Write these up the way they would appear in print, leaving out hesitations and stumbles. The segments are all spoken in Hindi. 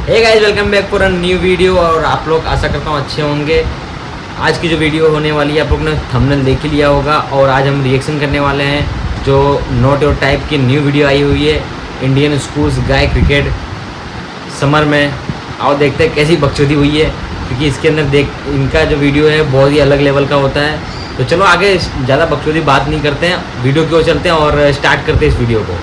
Hey guys, welcome back for a new video. और आप लोग आशा करता हूँ अच्छे होंगे। आज की जो वीडियो होने वाली है आप लोग ने थंबनेल देख ही लिया होगा। और आज हम रिएक्शन करने वाले हैं जो नॉट योर टाइप की न्यू वीडियो आई हुई है, इंडियन स्कूल्स गाय क्रिकेट समर में। आओ देखते हैं कैसी बकचोदी हुई है, क्योंकि इसके अंदर इनका जो वीडियो है बहुत ही अलग लेवल का होता है। तो चलो आगे ज़्यादा बकचोदी बात नहीं करते हैं, वीडियो की ओर चलते हैं और स्टार्ट करते हैं इस वीडियो को।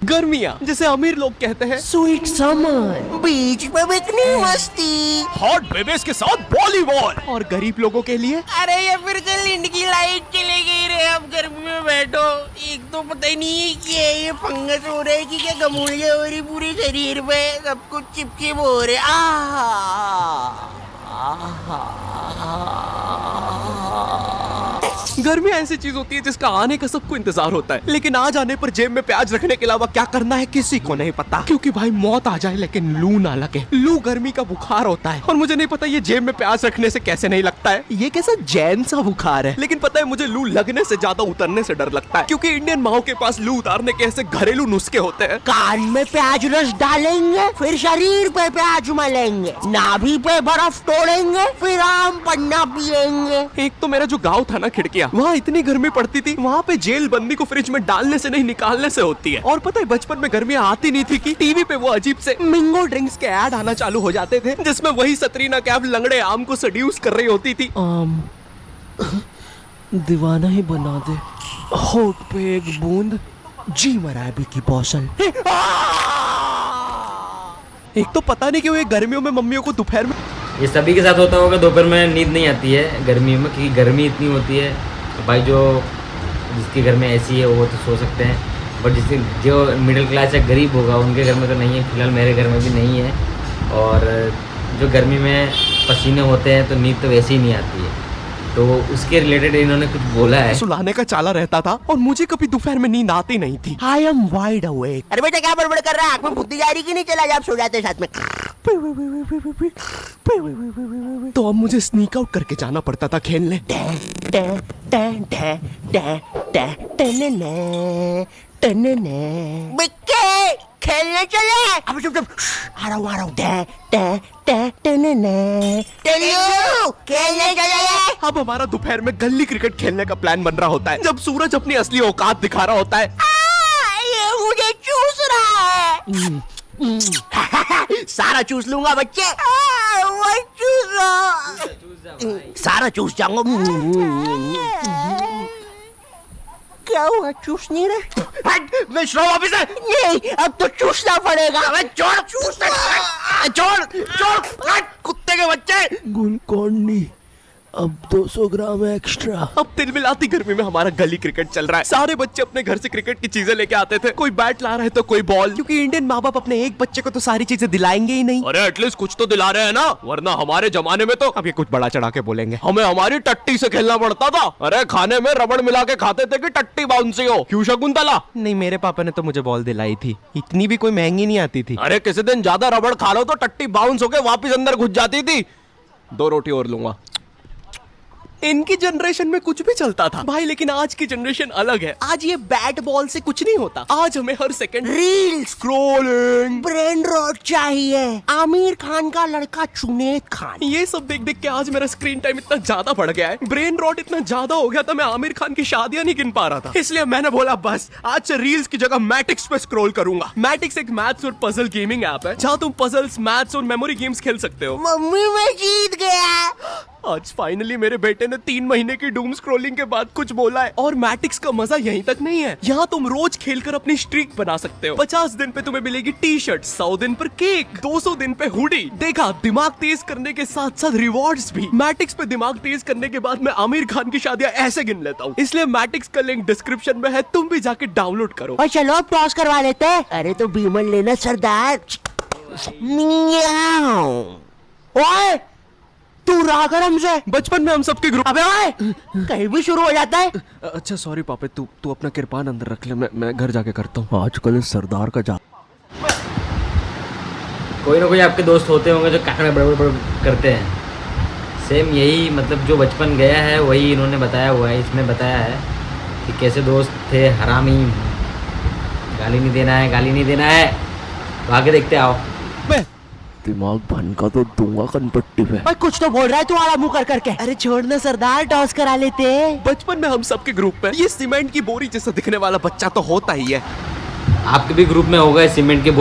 गर्मियाँ जिसे अमीर लोग कहते हैं स्वीट समर, बीच पे इतनी मस्ती, हॉट बेबीज के साथ वॉलीबॉल, और गरीब लोगों के लिए अरे ये फिर कल इनकी लाइट चली गई रे। अब गर्मी में बैठो, एक तो पता ही नहीं है कि ये फंगस हो रहा है कि क्या गमूलिया हो रही पूरे शरीर पे, सब कुछ चिपचिप हो रहे। गर्मियाँ ऐसी चीज होती है जिसका आने का सबको इंतजार होता है, लेकिन आ जाने पर जेब में प्याज रखने के अलावा क्या करना है किसी को नहीं पता। क्योंकि भाई मौत आ जाए लेकिन लू ना लगे। लू गर्मी का बुखार होता है और मुझे नहीं पता ये जेब में प्याज रखने से कैसे नहीं लगता है। ये कैसा जैन सा बुखार है। लेकिन पता है मुझे लू लगने से ज्यादा उतरने से डर लगता है, क्योंकि इंडियन माओ के पास लू उतारने के ऐसे घरेलू नुस्खे होते हैं। कान में प्याज रस डालेंगे, फिर शरीर पे प्याज मलेंगे, नाभि पे बर्फ तोड़ेंगे, फिर आम पन्ना पिएंगे। एक तो मेरा जो गांव था ना खिड़किया, वहाँ इतनी गर्मी पड़ती थी, वहाँ पे जेल बंदी को फ्रिज में डालने से नहीं निकालने से होती है। और पता है बचपन में गर्मियाँ आती नहीं थी कि टीवी पे वो अजीब से मिंगो ड्रिंक्स के ऐड आना चालू हो जाते थे, जिसमें वही सतरीना कैफ लंगड़े आम को सड्यूस कर रही होती थी। आम दीवाना ही बना दे, होठ पे एक बूंद, जी मराबी की बौसल। एक तो पता नहीं क्यों ये गर्मियों में मम्मियों को दोपहर में, ये सभी के साथ होता होगा, दोपहर में नींद नहीं आती है गर्मियों में, क्योंकि गर्मी इतनी होती है। तो भाई जिसके घर में ऐसी है वो तो सो सकते हैं, बट जो मिडिल क्लास या गरीब होगा उनके घर में तो नहीं है। फिलहाल मेरे घर में भी नहीं है। और जो गर्मी में पसीने होते हैं तो नींद तो वैसे ही नहीं आती है। तो उसके रिलेटेड इन्होंने कुछ बोला है। सुलाने का चाला रहता था और मुझे कभी दोपहर में नींद आती नहीं थी। I am wide awake. अरे बेटा क्या बड़बड़ कर रहा है, आँख में बुद्धि जा रही कि नहीं? चला जा, आप सो जाते साथ में। तो अब मुझे स्नीक आउट करके जाना पड़ता था खेलने। बिक्के खेलने चले। अब चुप चुप, आ रहा हूँ। खेलने चले। अब हमारा दोपहर में गली क्रिकेट खेलने का प्लान बन रहा होता है, जब सूरज अपनी असली औकात दिखा रहा होता है। ये मुझे चूस रहा है। सारा चूस लूंगा बच्चे। सारा चूस जाऊंगा। क्या हुआ, चूस नहीं रहे? विश्राम ऑफिस है। नहीं, अब तो चूसना पड़ेगा। छोड़ कुत्ते के बच्चे। गुलकोंडी अब 200 ग्राम एक्स्ट्रा। अब तिलमिलाती गर्मी में हमारा गली क्रिकेट चल रहा है। सारे बच्चे अपने घर से क्रिकेट की चीजें लेके आते थे, कोई बैट ला रहा है तो कोई बॉल, क्योंकि इंडियन माँ बाप अपने एक बच्चे को तो सारी चीजें दिलाएंगे ही नहीं। अरे एटलीस्ट कुछ तो दिला रहे हैं ना, वरना हमारे जमाने में तो, अब ये कुछ बड़ा चढ़ा के बोलेंगे, हमें हमारी टट्टी से खेलना पड़ता था। अरे खाने में रबड़ मिला के खाते थे कि टट्टी बाउंसी हो। क्यों शकुंतला? नहीं, मेरे पापा ने तो मुझे बॉल दिलाई थी, इतनी भी कोई महंगी नहीं आती थी। अरे किसी दिन ज्यादा रबड़ खा लो तो टट्टी बाउंस होके वापिस अंदर घुस जाती थी। 2 रोटी और लूंगा। इनकी जनरेशन में कुछ भी चलता था भाई, लेकिन आज की जनरेशन अलग है। आज ये बैट बॉल से कुछ नहीं होता। आज हमें हर second reel scrolling, brain rot चाहिए। आमिर खान का लड़का जुनैद खान, ये सब देख देख के आज मेरा स्क्रीन टाइम इतना ज्यादा बढ़ गया है, ब्रेन रॉट इतना ज्यादा हो गया था, मैं आमिर खान की शादियां नहीं गिन पा रहा था। इसलिए मैंने बोला बस आज से रील्स की जगह मैटिक्स पे स्क्रॉल करूंगा। मैटिक्स एक मैथ्स और पजल गेमिंग ऐप है, जहाँ तुम पजल्स, मैथ्स और मेमोरी गेम्स खेल सकते हो। मम्मी मैं जीत गया। आज फाइनली मेरे बेटे ने 3 महीने की डूम स्क्रॉलिंग के बाद कुछ बोला है। और मैटिक्स का मजा यहीं तक नहीं है, यहाँ तुम रोज खेलकर अपनी स्ट्रीक बना सकते हो। 50 दिन पे तुम्हें मिलेगी टी शर्ट, 100 दिन पर केक, 200 दिन पे हुडी। देखा, दिमाग तेज करने के साथ साथ रिवॉर्ड्स भी। मैटिक्स पे दिमाग तेज करने के बाद मैं आमिर खान की शादियां ऐसे गिन लेता हूँ। इसलिए मैटिक्स का लिंक डिस्क्रिप्शन में है, तुम भी जाके डाउनलोड करो। और चलो अब पॉज करवा लेते हैं। अरे तो बीमल लेना सरदार। ओए तू रहा कर हमसे, बचपन में हम सबके ग्रुप। अबे ओए कहीं भी शुरू हो जाता है। अच्छा सॉरी पापा, तू अपना किरपान अंदर रख ले, मैं घर जाके करता हूँ। आजकल सरदार का जा, कोई ना कोई आपके दोस्त होते होंगे जो कान में बड़बड़ करते हैं। सेम यही मतलब जो बचपन गया है वही इन्होंने बताया हुआ है, इसमें बताया है कि कैसे दोस्त थे हरामी, गाली नहीं देना है, गाली नहीं देना है। तो आगे देखते आओ। दिमाग भन का तो दूंगा कनपट्टी पे। भाई कुछ तो बोल रहा है तुम्हारा मुंह कर करके। अरे छोड़ना सरदार, टॉस करा लेते। बचपन में हम सबके ग्रुप में ये सीमेंट की बोरी जैसा दिखने वाला बच्चा तो होता ही है। आपके भी ग्रुप में होगा सीमेंट की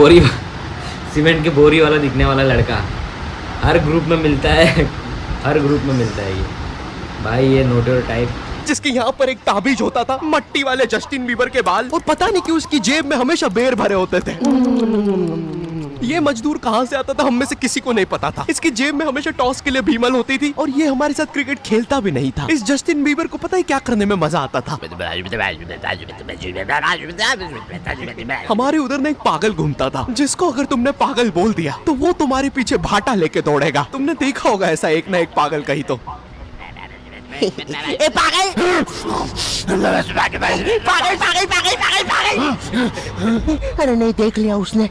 बोरी वाला दिखने वाला लड़का। हर ग्रुप में मिलता है, हर ग्रुप में मिलता है ये भाई, ये नोटर टाइप। जिसके यहाँ पर एक ताबीज होता था मट्टी वाले जस्टिन बीबर के बाल, और पता नहीं क्यों उसकी जेब में हमेशा बेर भरे होते थे। ये मजदूर कहाँ से आता था हम में से किसी को नहीं पता था। इसकी जेब में हमेशा टॉस के लिए भीमल होती थी, और ये हमारे साथ क्रिकेट खेलता भी नहीं था। इस जस्टिन बीबर को पता है क्या करने में मजा आता था? हमारे उधर ना एक पागल घूमता था, जिसको अगर तुमने पागल बोल दिया तो वो तुम्हारे पीछे भाटा लेके दौड़ेगा। तुमने देखा होगा ऐसा एक ना एक पागल कहीं तो। ए पागल पागल पागल पागल पागल पागल। अरे नहीं, देख लिया उसने।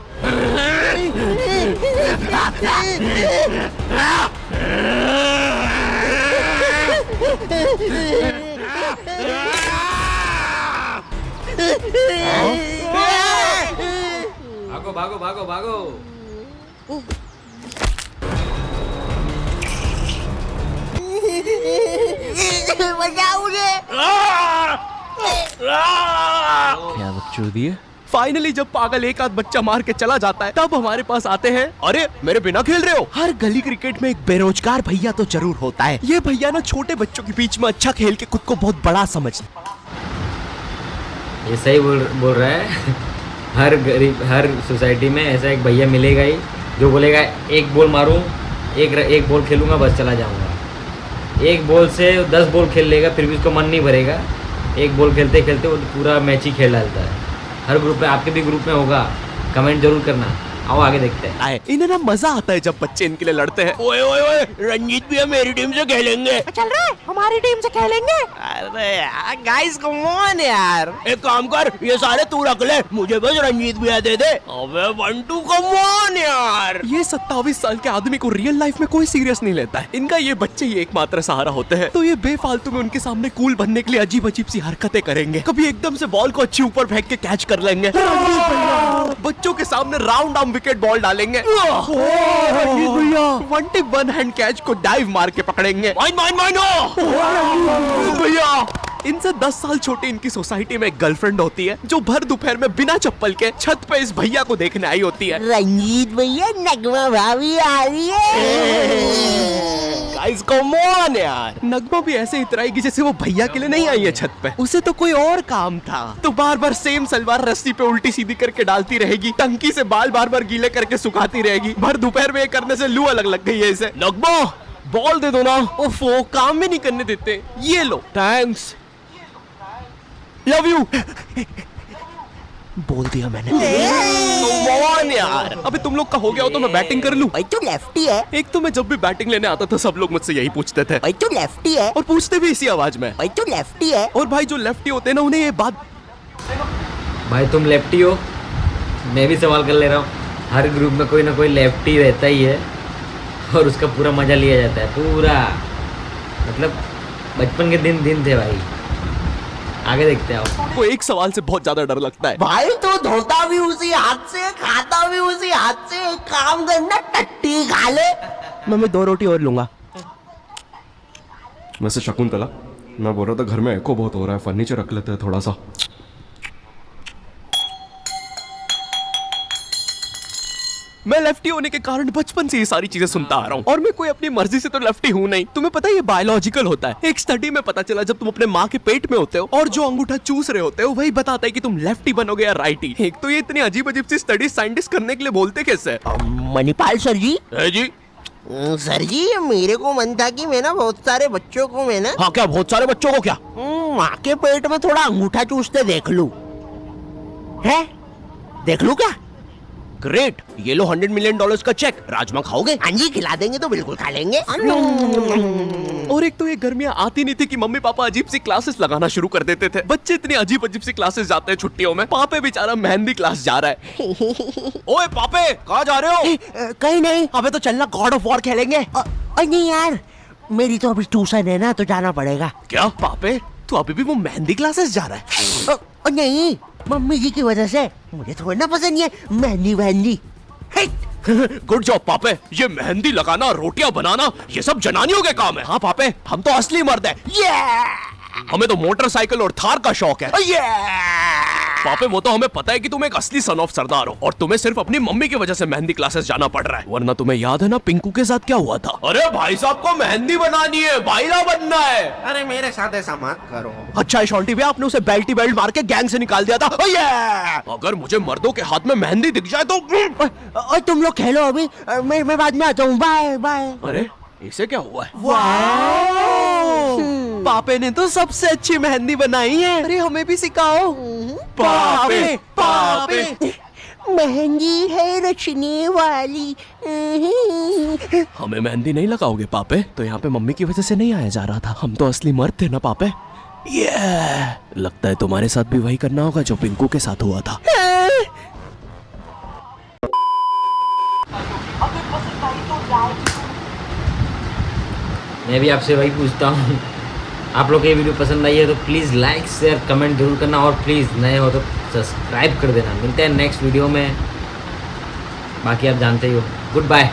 भागो भागो भागो भागो। बचाओ मुझे। क्या बकचोदी है? फाइनली जब पागल एक आध बच्चा मार के चला जाता है तब हमारे पास आते हैं। अरे मेरे बिना खेल रहे हो? हर गली क्रिकेट में एक बेरोजगार भैया तो जरूर होता है। ये भैया ना छोटे बच्चों के बीच में अच्छा खेल के खुद को बहुत बड़ा समझता। ये सही बोल रहा है। हर गरीब, हर सोसाइटी में ऐसा एक भैया मिलेगा ही जो बोलेगा एक बॉल मारूं, एक बॉल खेलूंगा, बस चला जाऊंगा। एक बॉल से 10 बॉल खेल लेगा फिर भी उसको मन नहीं भरेगा। एक बॉल खेलते खेलते वो पूरा मैच ही खेल डालता है। हर ग्रुप में, आपके भी ग्रुप में होगा, कमेंट जरूर करना। आओ आगे देखते हैं। इन्हें ना मजा आता है जब बच्चे इनके लिए लड़ते हैं। ओए ओए ओए, रंजीत भैया मेरी टीम से खेलेंगे। चल रहा है, हमारी टीम से खेलेंगे। अरे यार गाइस कम ऑन यार, एक काम कर, ये सारे तू रख ले, मुझे बस रंजीत भैया दे दे। अबे बंटू कम ऑन यार। ये 27 साल के आदमी को रियल लाइफ में कोई सीरियस नहीं लेता है। इनका ये बच्चे ही एकमात्र सहारा होते हैं, तो ये बेफालतू में उनके सामने कूल बनने के लिए अजीब अजीब सी हरकतें करेंगे। कभी एकदम से बॉल को अच्छी ऊपर फेंक के कैच कर लेंगे, बच्चों के सामने राउंड आर्म विकेट बॉल डालेंगे, one tip one hand catch को डाइव मार के पकड़ेंगे। भैया इनसे 10 साल छोटी इनकी सोसाइटी में एक गर्लफ्रेंड होती है जो भर दोपहर में बिना चप्पल के छत पे इस भैया को देखने आई होती है। रंजीत भैया, नगमा भाभी आ रही है। गाइस कम ऑन यार, नगमा भी ऐसे इतराएगी जैसे वो भैया के लिए नहीं आई है छत पे, उसे तो कोई और काम था। तो बार बार सेम सलवार रस्सी पे उल्टी सीधी करके डालती रहेगी, टंकी से बाल बार बार गीले करके सुखाती रहेगी। भर दोपहर में ये करने से लू अलग लग गई है इसे। नगमा बॉल दे दो ना। ओफो, काम भी नहीं करने देते। ये लो, थैंक्स, लव यू। बोल दिया मैंने। यार अबे तुम लोग का हो गया हो तो मैं बैटिंग कर लूं। भाई तू लेफ्टी है। एक तो मैं जब भी बैटिंग लेने आता था सब लोग मुझसे यही पूछते थे। भाई तू लेफ्टी है। और पूछते भी इसी आवाज में। भाई तू लेफ्टी है। और भाई जो लेफ्टी होते हैं ना उन्हें ये बात। भाई तुम लेफ्टी हो, मैं भी सवाल कर ले रहा हूँ। हर ग्रुप में कोई ना कोई लेफ्टी रहता ही है और उसका पूरा मजा लिया जाता है पूरा। मतलब बचपन के दिन थे भाई। आगे देखते हैं। आपको एक सवाल से बहुत ज्यादा डर लगता है। भाई तो धोता भी उसी हाथ से, खाता भी उसी हाथ से। एक काम करना, टट्टी खा ले। मैं 2 रोटी और लूंगा। वैसे शकुंतला, मैं बोल रहा था घर में एको बहुत हो रहा है, फर्नीचर रख लेते हैं थोड़ा सा। मैं लेफ्टी होने के कारण बचपन से ये सारी चीजें सुनता आ रहा हूँ, और मैं कोई अपनी मर्जी से तो लेफ्टी हूँ नहीं। तुम्हें पता है ये बायोलॉजिकल होता है। एक स्टडी में पता चला जब तुम अपने माँ के पेट में होते हो और जो अंगूठा चूस रहे होते हो वही बताता है कि तुम लेफ्टी बनोगे या राइटी। एक तो ये इतनी अजीब अजीब सी स्टडी साइंटिस्ट करने के लिए बोलते कैसे? मणिपाल सर जी। जी सर जी, मेरे को मन था कि मैं ना बहुत सारे बच्चों को मैं ना। हाँ क्या? बहुत सारे बच्चों को क्या? माँ के पेट में थोड़ा अंगूठा चूसते देख लूं। है? देख लूं क्या? ग्रेट, ये लो $100 मिलियन का चेक। राजमा खाओगे? हाँ जी, खिला देंगे तो बिल्कुल खा लेंगे। और एक तो ये गर्मियाँ आती नहीं थी कि मम्मी पापा अजीब सी क्लासेस लगाना शुरू कर देते थे। बच्चे इतनी अजीब अजीब सी क्लासेस जाते हैं छुट्टियों में। पापे बेचारा मेहंदी क्लास जा रहा है। ओए पापे, कहाँ जा रहे हो? कहीं नहीं। अबे तो चलना, गॉड ऑफ वॉर खेलेंगे। नहीं यार, मेरी तो अभी ट्यूशन है ना, तो जाना पड़ेगा। क्या पापे, तू अभी भी वो मेहंदी क्लासेस जा रहा है? नहीं, मम्मी जी की वजह से। मुझे थोड़ा ना पसंद है मेहंदी वहंदी। गुड जॉब पापे। ये मेहंदी लगाना, रोटियां बनाना, ये सब जनानियों के काम है। हाँ पापे, हम तो असली मर्द हैं। हमें तो मोटरसाइकिल और थार का शौक है। पापे वो तो हमें पता है कि तुम एक असली सन ऑफ सरदार हो और तुम्हें सिर्फ अपनी मम्मी की वजह से मेहंदी क्लासेस जाना पड़ रहा है, वरना तुम्हें याद है ना पिंकू के साथ क्या हुआ था। अरे भाई साहब को मेहंदी बनानी है, बाइला बनना है। अरे मेरे साथ ऐसा मत करो। अच्छा शॉल्टी भी आपने उसे बेल्टी बेल्ट मार के गैंग से निकाल दिया था। अगर मुझे मर्दों के हाथ में मेहंदी दिख जाए तो और तुम लोग खेलो अभी, मैं बाद में आता हूँ। Bye bye. अरे इसे क्या हुआ है? पापे ने तो सबसे अच्छी मेहंदी बनाई है। अरे हमें भी सिखाओ। पापे पापे मेहंदी है रचने वाली। हमें मेहंदी नहीं लगाओगे पापे? तो यहाँ पे मम्मी की वजह से नहीं आया जा रहा था। हम तो असली मर्द थे ना पापे। लगता है तुम्हारे साथ भी वही करना होगा जो पिंकू के साथ हुआ था। मैं भी आपसे वही पूछता हूँ, आप लोग को ये वीडियो पसंद आई है तो प्लीज़ लाइक शेयर कमेंट जरूर करना, और प्लीज़ नए हो तो सब्सक्राइब कर देना। मिलते हैं नेक्स्ट वीडियो में, बाकी आप जानते ही हो। Good bye.